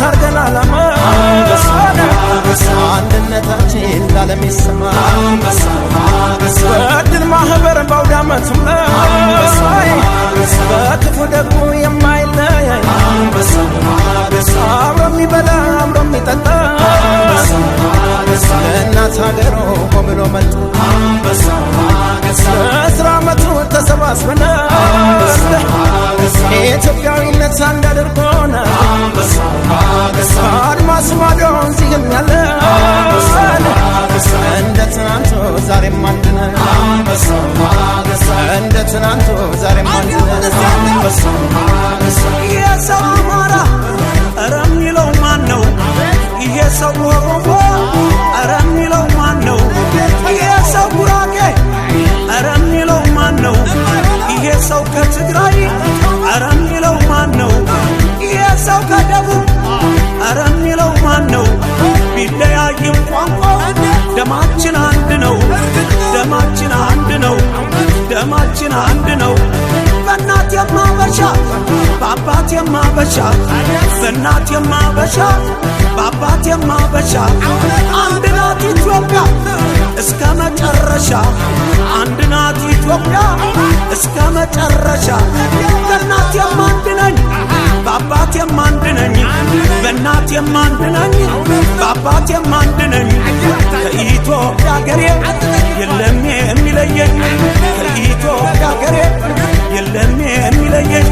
አርገን ዓላማ አንድነታችን ለዓለም ይሰማ በድል ማህበር በአውደ ዓመቱም ላይ በክፉ ደጉ የማይለይ አብሮ የሚበላ አብሮ የሚጠጣ ለእናት ሀገሩ ብሎ መጡ በ10 ዓመቱ ተሰባስበን ኢትዮጵያዊነት አንድ አድርጎን አድማስ ማዶ እዚህም ያለ እንደ ትናንቱ ዛሬም አንድ ነን እንደ ትናንቱ ዛሬም አንድ ነን ይሄ ሰው አማራ ኧረ የሚለው ማን ነው? ይሄ ሰው ኦሮሞ ኧረ የሚለው ማን ነው? ይሄ ሰው ጉራጌ ኧረ የሚለው ማን ነው? ይሄ ሰው ከትግራይ ኧረ የሚለው ማን ነው? ይሄ ሰው ከደቡብ ኧረ የሚለው ማን ነው? ቢለያይም ቋንቋ ደማችን አንድ ነው። ደማችን አንድ ነው። ደማችን አንድ ነው። በእናት የማበሻ በአባት የማበሻ በእናት የማበሻ በአባት የማበሻ አንድ ናት ኢትዮጵያ እስከ መጨረሻ አንድ ናት ኢትዮጵያ እስከ መጨረሻ በእናት የማንድ ነኝ በአባት የማንድ ነኝ በእናት የማንድ ነኝ በአባት የማንድ ነኝ ከኢትዮጵያ ሀገሬ የለም የሚለየኝ ከኢትዮጵያ ሀገሬ የለም የሚለየኝ